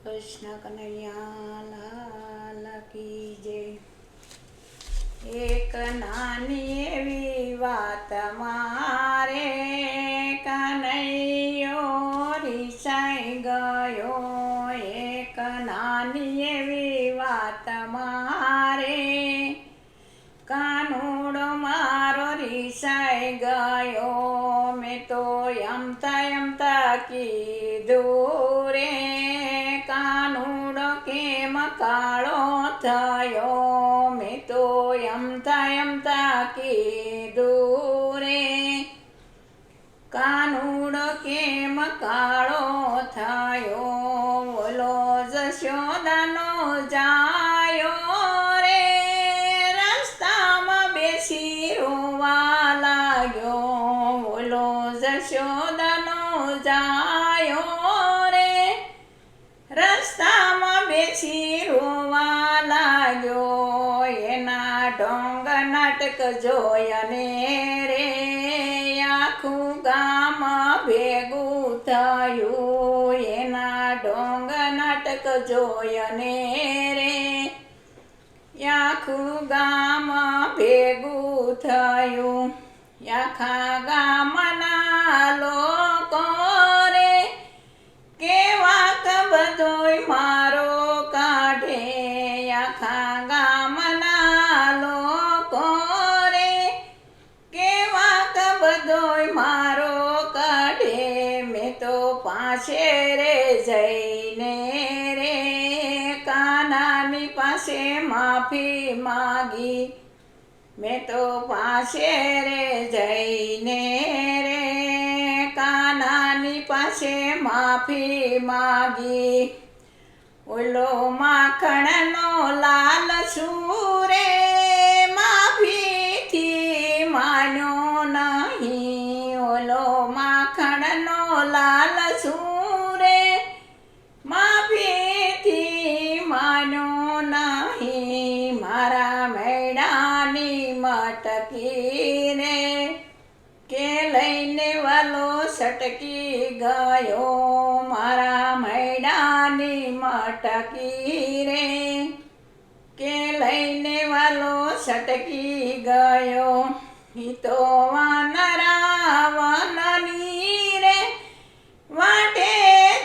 કૃષ્ણ કનૈયા લાલ કી જય। એક નાની એવી વાત મારે કનૈયો રીસાઈ ગયો। એક નાની એવી વાત મારે કાનુડો મારો રીસાઈ ગયો। મેં તો યમતા કીધું રે કાનુડો કેમ કાળો થયો। મેં તો યમતા કીધું રે કાનુડો કેમ કાળો થયો। બોલો જશોદાનો જાયો રે રસ્તામાં બેસી રોવા લાગ્યો। બોલો જશોદાનો જાયો રે રસ્તામાં બેસી રોવા લાગ્યો। એના ઢોંગ નાટક જોયને રે આખું ગામ ભેગું થયું। એના ઢોંગ નાટક જોયને રે આખું ગામ ભેગું થયું। આખા ગામના લોકો રે કેવાક બધોય મારો કાઢે। આખા ગામના લોકો રે કેવાક બધોય મારો કાઢે। મેં તો પાસે રે જઈને રે કાનાની પાસે માફી માગી। મેં તો પાસે રે જઈને રે કાનાની પાસે માફી માગી। ઓલો માખણનો લાલ સુરે માફીથી માન્યો નહીં। ઓલો માખણનો લાલ સુરે માફીથી માન્યો નહીં। મારા મૈડાની મટકી રે કે લઈને વાલો સટકી ગયો। મારા મૈડાની મટકી રે કે લઈને વાલો સટકી ગયો। ઈ તો વાનરા વનની રે વાટે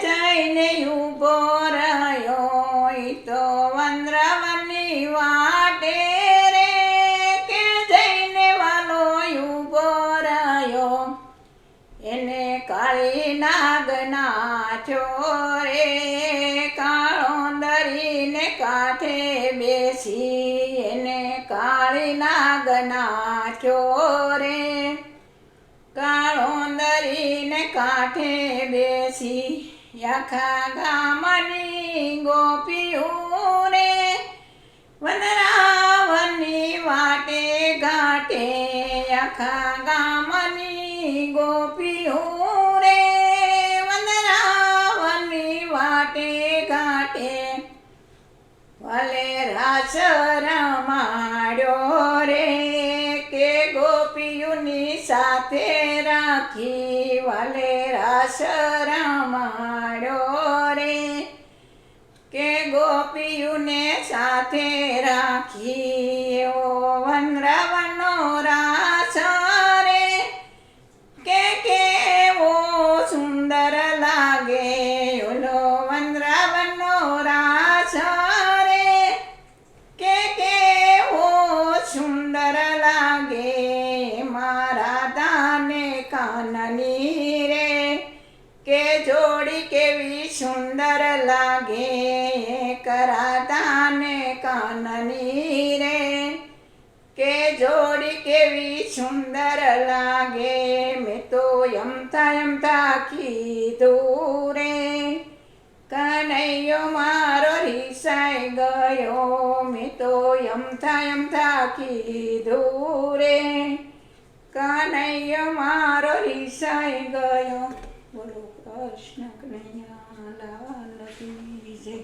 જઈને ઊભો રહ્યો। ઈ તો વનરાવની વાટે રે કે જઈને વાલો ઊભો રહ્યો। એને કાળી નાગના ચોરે કાળોંદરીને કાંઠે બેસી। એને કાળી નાગના ચોરે કાળોંદરીને કાંઠે બેસી। આખા ગામની ગોપીઓ રે વનરાવની વાટે ઘાટે। આખા ગામની ગોપીઓ રે વનરાવની વાટે ઘાટે। વાલે રાસ રમાડ્યો રે કે ગોપીઓની સાથે રાખી। વાલે રાસ રમાડ્યો રે કે ગોપીઓને સાથે રાખી। એવો વનરાવનો રાસ રે કે કેવો સુંદર લાગે। ઓલો વનરાવનો રાસ રે કે કેવો સુંદર લાગે। મારા દાને કાનની રે કે જોડી કેવી સુંદર લાગે। રાધાને કાનની રે કે જોડી કેવી સુંદર લાગે। મેં તો યમતા કીધું રે કનૈયો મારો રીસાઈ ગયો। મેં તો યમતા કીધું રે કનૈયો મારો રીસાઈ ગયો। બોલો કૃષ્ણ કનૈયા લાલ કી જય।